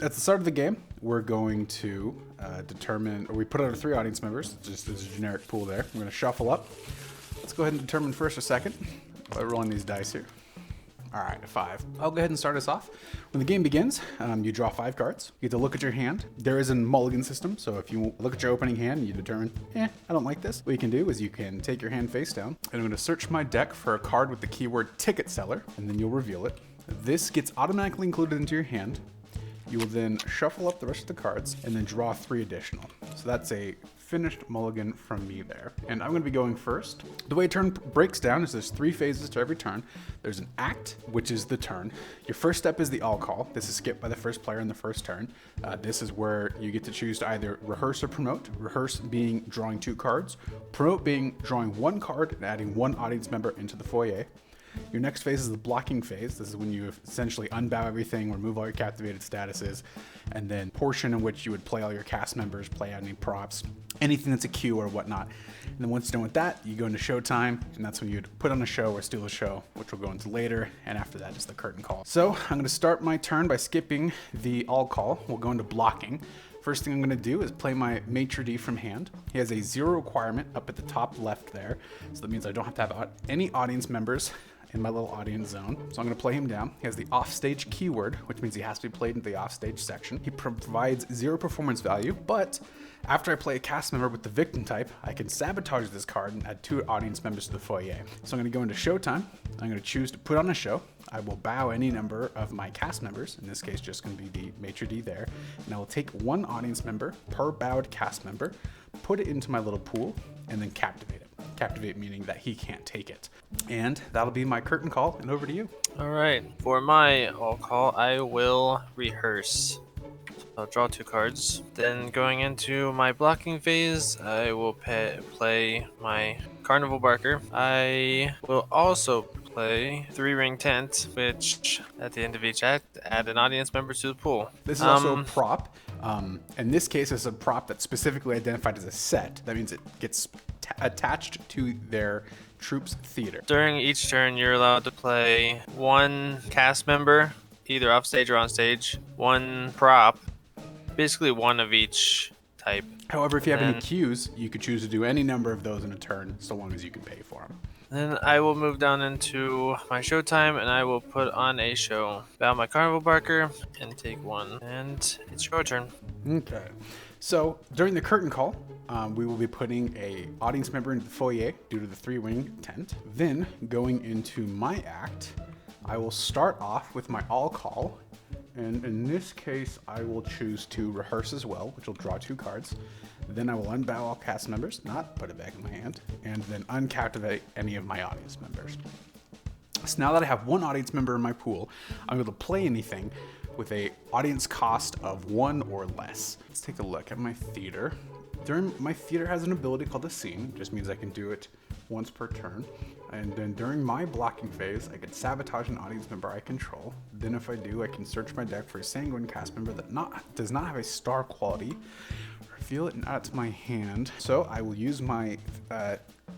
At the start of the game, we're going to determine, or we put out 3 audience members, just as a generic pool there. We're going to shuffle up. Let's go ahead and determine first or second by rolling these dice here. All right, 5. I'll go ahead and start us off. When the game begins, you draw 5 cards. You get to look at your hand. There is a mulligan system, so if you look at your opening hand and you determine, I don't like this, what you can do is you can take your hand face down, and I'm going to search my deck for a card with the keyword ticket seller, and then you'll reveal it. This gets automatically included into your hand. You will then shuffle up the rest of the cards and then draw 3 additional. So that's a finished mulligan from me there. And I'm going to be going first. The way a turn breaks down is there's 3 phases to every turn. There's an act, which is the turn. Your first step is the all call. This is skipped by the first player in the first turn. This is where you get to choose to either rehearse or promote. Rehearse being drawing 2 cards. Promote being drawing 1 card and adding 1 audience member into the foyer. Your next phase is the blocking phase. This is when you essentially unbow everything, remove all your captivated statuses, and then portion in which you would play all your cast members, play out any props, anything that's a cue or whatnot. And then once you're done with that, you go into showtime, and that's when you'd put on a show or steal a show, which we'll go into later, and after that is the curtain call. So I'm going to start my turn by skipping the all call. We'll go into blocking. First thing I'm going to do is play my maitre d' from hand. He has a 0 requirement up at the top left there, so that means I don't have to have any audience members in my little audience zone. So I'm going to play him down. He has the offstage keyword, which means he has to be played in the offstage section. He provides 0 performance value, but after I play a cast member with the victim type, I can sabotage this card and add 2 audience members to the foyer. So I'm going to go into showtime. I'm going to choose to put on a show. I will bow any number of my cast members, in this case just going to be the maitre d' there, and I will take 1 audience member per bowed cast member, put it into my little pool, and then captivate it. Captivate meaning that he can't take it. And that'll be my curtain call, and over to you. All right, for my all call, I will rehearse. I'll draw 2 cards. Then going into my blocking phase, I will play my Carnival Barker. I will also play 3-ring tent, which at the end of each act, add an audience member to the pool. This is also a prop. In this case, it's a prop that's specifically identified as a set. That means it gets attached to their troops theater. During each turn, you're allowed to play 1 cast member, either off stage or on stage, 1 prop, basically 1 of each type. However, if you have any cues, you could choose to do any number of those in a turn, so long as you can pay for them. Then I will move down into my showtime and I will put on a show. Bow my Carnival Barker and take 1. And it's your turn. Okay. So during the curtain call, we will be putting a audience member into the foyer due to the 3-wing tent. Then going into my act, I will start off with my all call. And in this case, I will choose to rehearse as well, which will draw 2 cards. Then I will unbow all cast members, not put it back in my hand, and then uncaptivate any of my audience members. So now that I have 1 audience member in my pool, I'm able to play anything with a audience cost of 1 or less. Let's take a look at my theater. My theater has an ability called a scene, just means I can do it once per turn. And then during my blocking phase, I can sabotage an audience member I control. Then if I do, I can search my deck for a Sangwynn cast member that does not have a star quality, reveal it and add it to my hand. So I will use my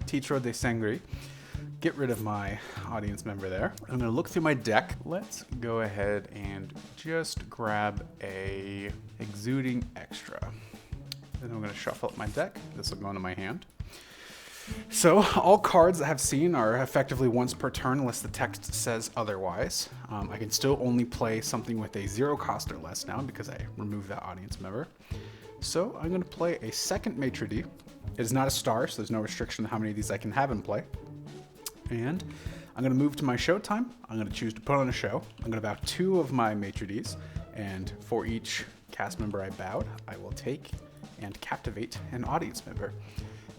Titro de Sangre, get rid of my audience member there. I'm gonna look through my deck. Let's go ahead and just grab a Exuding Extra. Then I'm gonna shuffle up my deck. This will go into my hand. So all cards that I've seen are effectively once per turn unless the text says otherwise. I can still only play something with a 0 cost or less now because I removed that audience member. So I'm going to play a second maitre d'. It is not a star, so there's no restriction on how many of these I can have in play. And I'm going to move to my show time. I'm going to choose to put on a show. I'm going to bow 2 of my maitre d's, and for each cast member I bowed, I will take and captivate an audience member.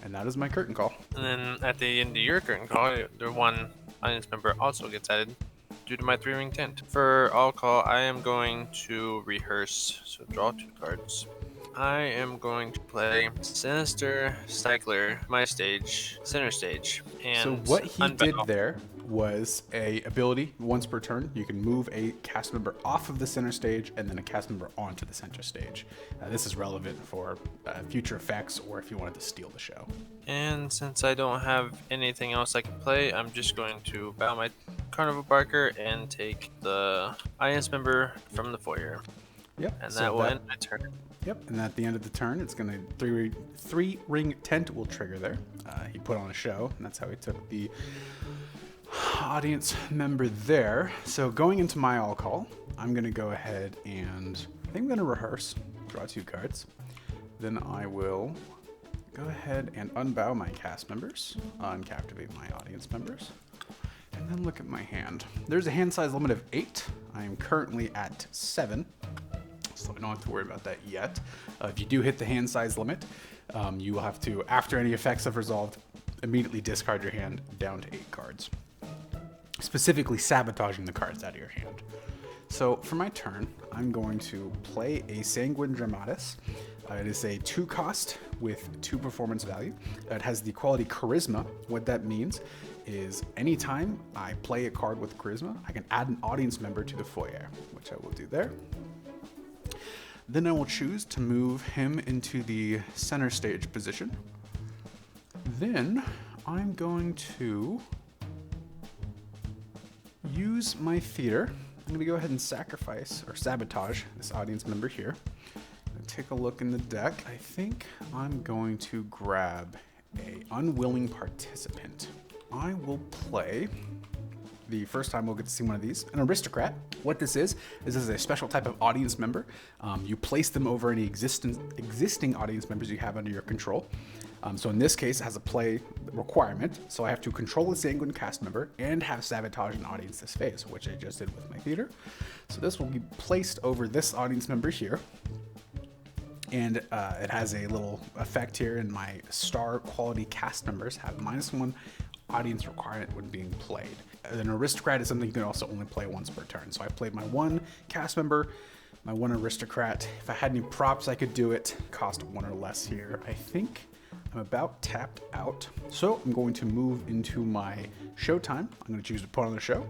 And that is my curtain call. And then at the end of your curtain call, the 1 audience member also gets added due to my 3-ring tent. For all call, I am going to rehearse, so draw 2 cards. I am going to play Sinister Cycler, my stage, center stage. And so what he did there was a ability once per turn. You can move a cast member off of the center stage and then a cast member onto the center stage. This is relevant for future effects or if you wanted to steal the show. And since I don't have anything else I can play, I'm just going to bow my Carnival Barker and take the audience member from the foyer. Yep. And so that will end my turn. Yep. And at the end of the turn, it's gonna three ring tent will trigger there. He put on a show, and that's how he took the audience member there. So going into my all call, I'm gonna go ahead and I think I'm gonna rehearse, draw 2 cards. Then I will go ahead and unbow my cast members, uncaptivate my audience members, and then look at my hand. There's a hand size limit of 8. I am currently at 7, so I don't have to worry about that yet. If you do hit the hand size limit, you will have to, after any effects have resolved, immediately discard your hand down to 8 cards. Specifically sabotaging the cards out of your hand. So for my turn, I'm going to play a Sangwynn Dramatis. It is a 2 cost with 2 performance value. It has the quality Charisma. What that means is anytime I play a card with Charisma, I can add an audience member to the foyer, which I will do there. Then I will choose to move him into the center stage position. Then I'm going to use my theater. I'm going to go ahead and sacrifice or sabotage this audience member here. Take a look in the deck. I think I'm going to grab a unwilling participant. I will play, the first time we'll get to see one of these, an aristocrat. What this is a special type of audience member. You place them over any existing audience members you have under your control. So in this case, it has a play requirement. So I have to control a Sangwynn cast member and have sabotage an audience this phase, which I just did with my theater. So this will be placed over this audience member here. And it has a little effect here, and my star quality cast members have -1 audience requirement when being played. An aristocrat is something you can also only play once per turn. So I played my 1 cast member, my 1 aristocrat. If I had any props, I could do it. Cost 1 or less here. I think I'm about tapped out. So I'm going to move into my showtime. I'm going to choose to put on the show.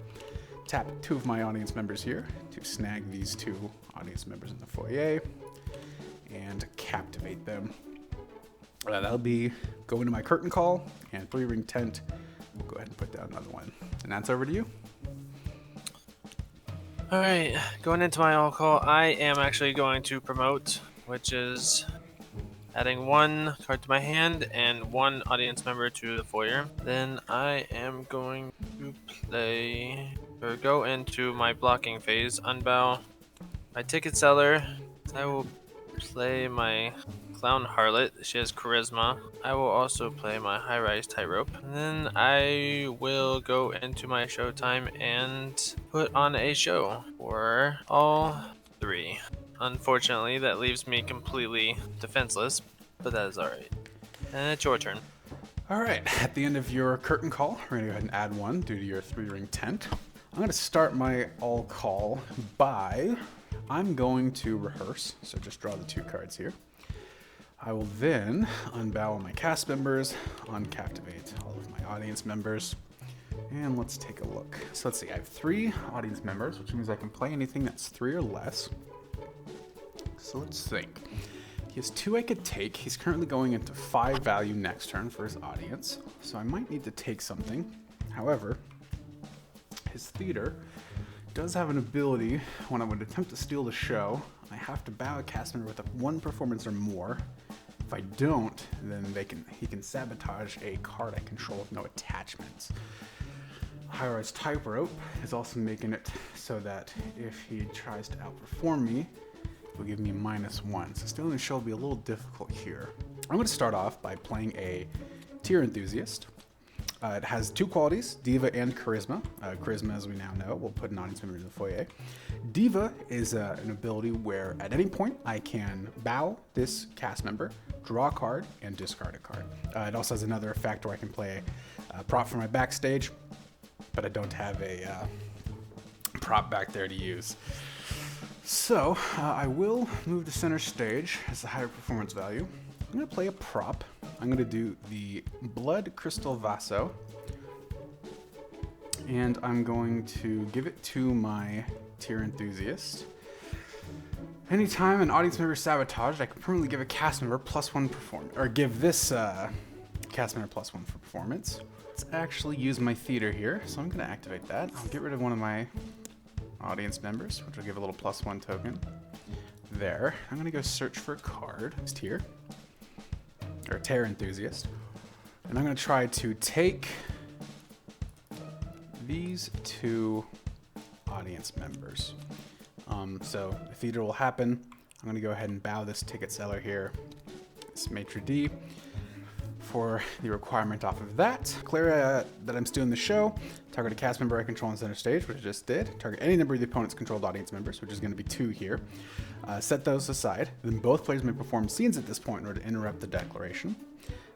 Tap 2 of my audience members here to snag these 2 audience members in the foyer and captivate them. That'll be go into my curtain call and 3 ring tent. We'll go ahead and put down another one. And that's over to you. Alright, going into my all call, I am actually going to promote, which is adding 1 card to my hand and 1 audience member to the foyer. Then I am going to play, or go into my blocking phase, unbow my ticket seller. I will play my clown harlot. She has charisma. I will also play my high-rise tightrope. And then I will go into my showtime and put on a show for all 3. Unfortunately, that leaves me completely defenseless, but that is alright. And it's your turn. Alright, at the end of your curtain call, we're going to go ahead and add 1 due to your 3 ring tent. I'm going to start my all call by, I'm going to rehearse, so just draw the 2 cards here. I will then unbow all my cast members, uncaptivate all of my audience members, and let's take a look. So let's see, I have 3 audience members, which means I can play anything that's 3 or less. So let's think. He has 2 I could take. He's currently going into 5 value next turn for his audience, so I might need to take something. However, his theater does have an ability when I would attempt to steal the show. I have to bow a cast member with 1 performance or more. If I don't, then he can sabotage a card I control with no attachments. High-rise tightrope is also making it so that if he tries to outperform me, will give me -1. So stealing the show will be a little difficult here. I'm going to start off by playing a tier enthusiast. It has 2 qualities, Diva and Charisma. Charisma, as we now know, will put an audience member in the foyer. Diva is an ability where at any point I can bow this cast member, draw a card, and discard a card. It also has another effect where I can play a prop for my backstage, but I don't have a prop back there to use. So I will move to center stage as the higher performance value. I'm going to play a prop. I'm going to do the Blood Crystal Vaso, and I'm going to give it to my tier enthusiast. Anytime an audience member is sabotaged, I can permanently give a cast member +1 performance, or give this cast member +1 for performance. Let's actually use my theater here, so I'm going to activate that. I'll get rid of one of my audience members, which will give a little +1 token. there. I'm gonna go search for a card. It's here, or Terror Enthusiast, and I'm gonna try to take these two audience members. So the theater will happen. I'm gonna go ahead and bow this ticket seller here. It's maitre d' for the requirement off of that. Declare that I'm still in the show. Target a cast member I control on center stage, which I just did. Target any number of the opponent's controlled audience members, which is going to be 2 here. Set those aside. Then both players may perform scenes at this point in order to interrupt the declaration.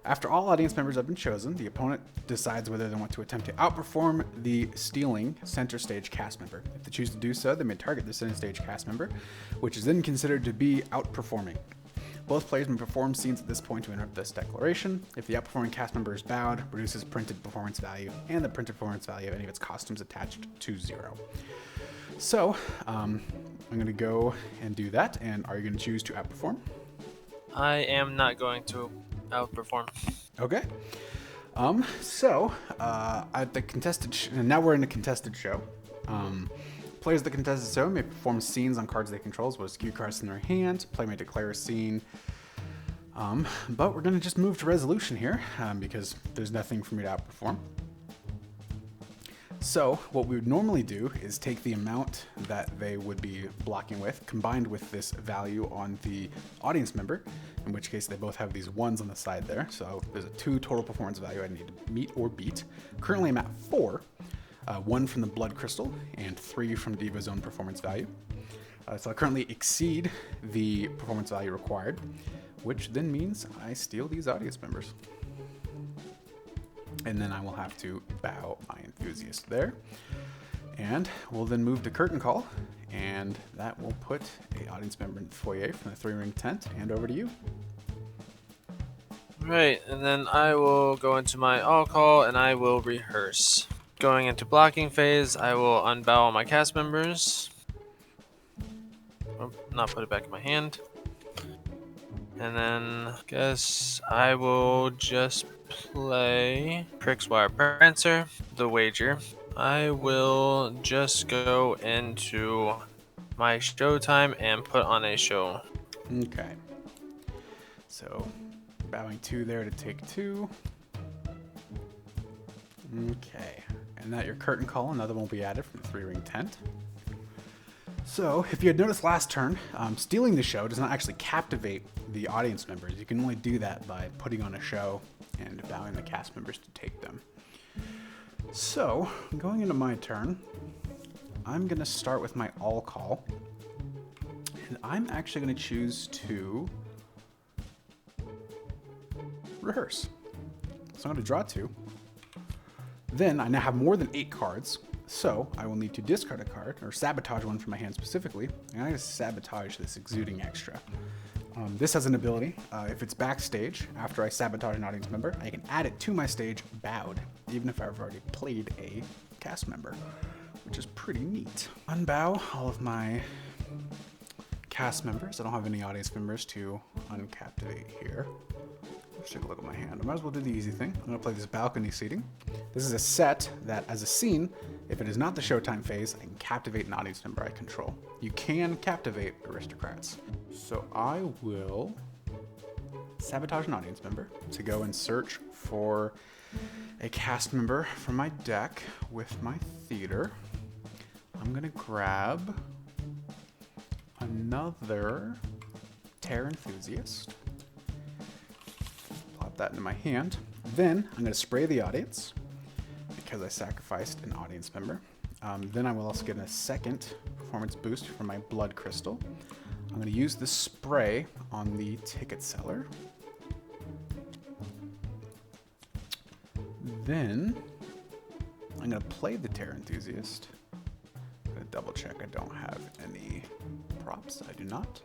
After all audience members have been chosen, the opponent decides whether they want to attempt to outperform the stealing center stage cast member. If they choose to do so, they may target the center stage cast member, which is then considered to be outperforming. Both players may perform scenes at this point to interrupt this declaration. If the outperforming cast member is bowed, reduces printed performance value and the printed performance value of any of its costumes attached to 0. So, I'm going to go and do that. And are you going to choose to outperform? I am not going to outperform. Okay. At the contested, now we're in a contested show. Players that contest the show may perform scenes on cards they control, as well as cue cards in their hand. Player may declare a scene. But we're going to just move to resolution here because there's nothing for me to outperform. So what we would normally do is take the amount that they would be blocking with, combined with this value on the audience member, in which case they both have these 1s on the side there. So there's a 2 total performance value I need to meet or beat. Currently I'm at 4. 1 from the blood crystal and 3 from Diva's own performance value. So I currently exceed the performance value required, which then means I steal these audience members. And then I will have to bow my enthusiast there. And we'll then move to curtain call, and that will put a audience member in the foyer from the 3-ring tent, and over to you. Right, and then I will go into my all call and I will rehearse. Going into blocking phase, I will unbow all my cast members. Oh, not put it back in my hand. And then I guess I will just play Prickswire Prancer, the wager. I will just go into my showtime and put on a show. Okay. So bowing 2 there to take 2. Okay. And that your curtain call, another one will be added from the 3-ring tent. So, if you had noticed last turn, stealing the show does not actually captivate the audience members. You can only do that by putting on a show and bowing the cast members to take them. So, going into my turn, I'm going to start with my all call. And I'm actually going to choose to rehearse. So I'm going to draw 2. Then I now have more than 8 cards, so I will need to discard a card, or sabotage one from my hand specifically, and I'm going to sabotage this Exuding Extra. This has an ability, if it's backstage, after I sabotage an audience member, I can add it to my stage bowed, even if I've already played a cast member, which is pretty neat. Unbow all of my cast members. I don't have any audience members to uncaptivate here. Let's take a look at my hand. I might as well do the easy thing. I'm going to play this balcony seating. This is a set that, as a scene, if it is not the showtime phase, I can captivate an audience member I control. You can captivate aristocrats. So I will sabotage an audience member to go and search for a cast member from my deck with my theater. I'm going to grab another Terror Enthusiast. That into my hand. Then I'm going to spray the audience because I sacrificed an audience member. Then I will also get a second performance boost from my blood crystal. I'm going to use the spray on the ticket seller. Then I'm going to play the Terror Enthusiast. I'm going to double check I don't have any props. I do not.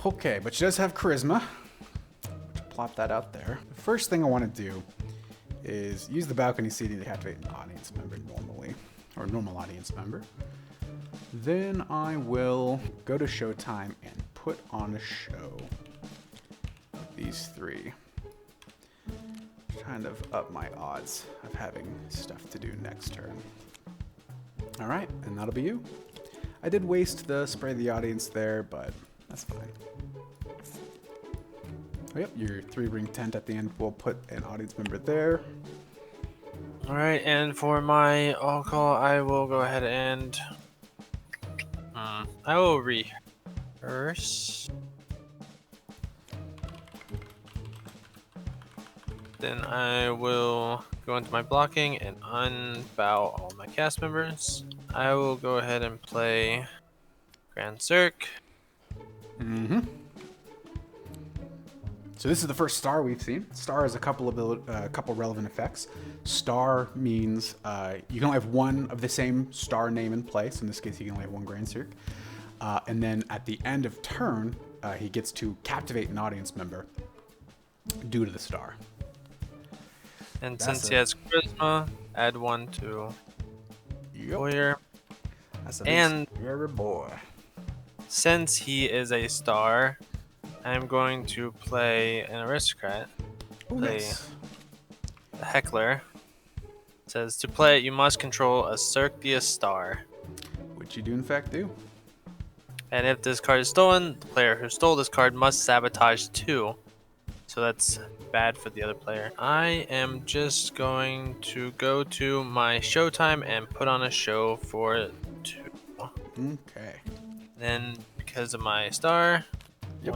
Okay, but she does have charisma. Plop that out there. The first thing I want to do is use the balcony seating to captivate an audience member normally, or a normal audience member. Then I will go to showtime and put on a show with these 3. Kind of up my odds of having stuff to do next turn. All right, and that'll be you. I did waste the spray the audience there, but that's fine. Oh, yep, your 3-ring tent at the end. We'll put an audience member there. All right, and for my all call, I will go ahead and I will rehearse. Then I will go into my blocking and unbow all my cast members. I will go ahead and play Grand Cirq. So this is the first star we've seen. Star has a couple relevant effects. Star means you can only have one of the same star name in play. So in this case, he can only have one Grand Cirq. And then at the end of turn, he gets to captivate an audience member due to the star. And since he has charisma, add 1 to Warrior. That's a and scary boy. Since he is a star, I'm going to play an aristocrat. Nice. The heckler. It says to play it, you must control a Cirqdia star. Which you do in fact do. And if this card is stolen, the player who stole this card must sabotage 2. So that's bad for the other player. I am just going to go to my showtime and put on a show for 2. Okay. Then because of my star, Yep.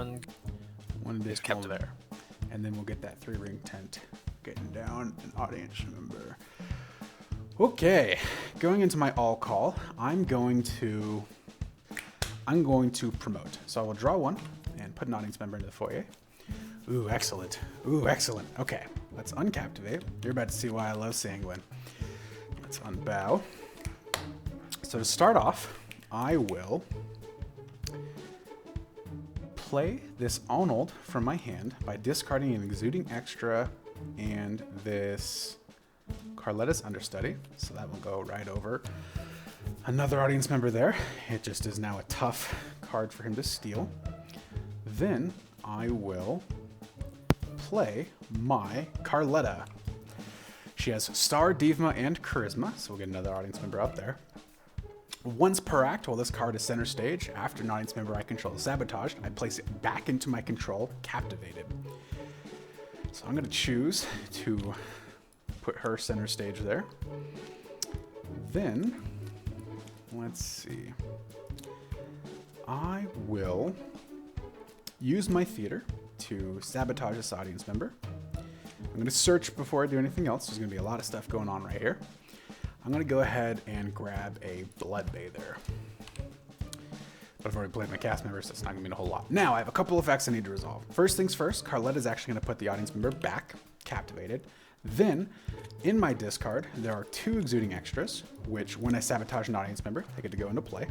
one additional there. And then we'll get that 3-ring tent getting down an audience member. Okay, going into my all call, I'm going to promote. So I will draw 1 and put an audience member into the foyer. Ooh, excellent. Ooh, excellent. Okay, let's uncaptivate. You're about to see why I love Sangwynn. Let's unbow. So to start off, I will play this Arnold from my hand by discarding an Exuding Extra and this Carletta's Understudy. So that will go right over another audience member there. It just is now a tough card for him to steal. Then I will play my Carletta. She has Star, Divma, and Charisma, so we'll get another audience member up there. Once per act, while this card is center stage, after an audience member I control is sabotaged, I place it back into my control, captivated. So I'm going to choose to put her center stage there. Then, let's see. I will use my theater to sabotage this audience member. I'm going to search before I do anything else. There's going to be a lot of stuff going on right here. I'm going to go ahead and grab a Blood Bather. But I've already played my cast members, so it's not going to mean a whole lot. Now, I have a couple effects I need to resolve. First things first, Carletta is actually going to put the audience member back, captivated. Then, in my discard, there are 2 Exuding Extras, which when I sabotage an audience member, they get to go into play.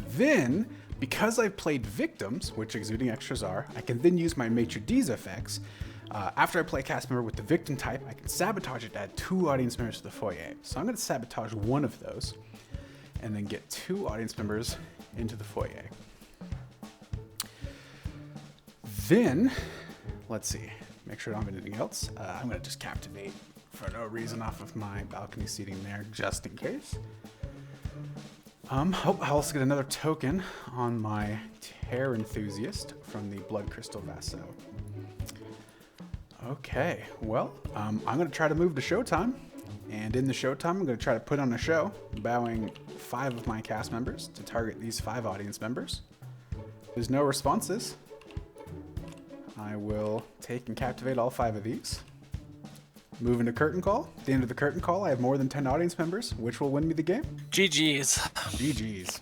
Then, because I've played Victims, which Exuding Extras are, I can then use my Maitre D's effects. After I play a cast member with the victim type, I can sabotage it to add 2 audience members to the foyer. So I'm going to sabotage one of those, and then get 2 audience members into the foyer. Then, let's see, make sure I don't have anything else. I'm going to just captivate for no reason off of my balcony seating there, just in case. I'll also get another token on my Terror Enthusiast from the Blood Crystal Vassal. Okay, well, I'm going to try to move to showtime. And in the showtime, I'm going to try to put on a show, bowing 5 of my cast members to target these 5 audience members. If there's no responses, I will take and captivate all 5 of these. Move into curtain call. At the end of the curtain call, I have more than 10 audience members, which will win me the game. GG's. GG's.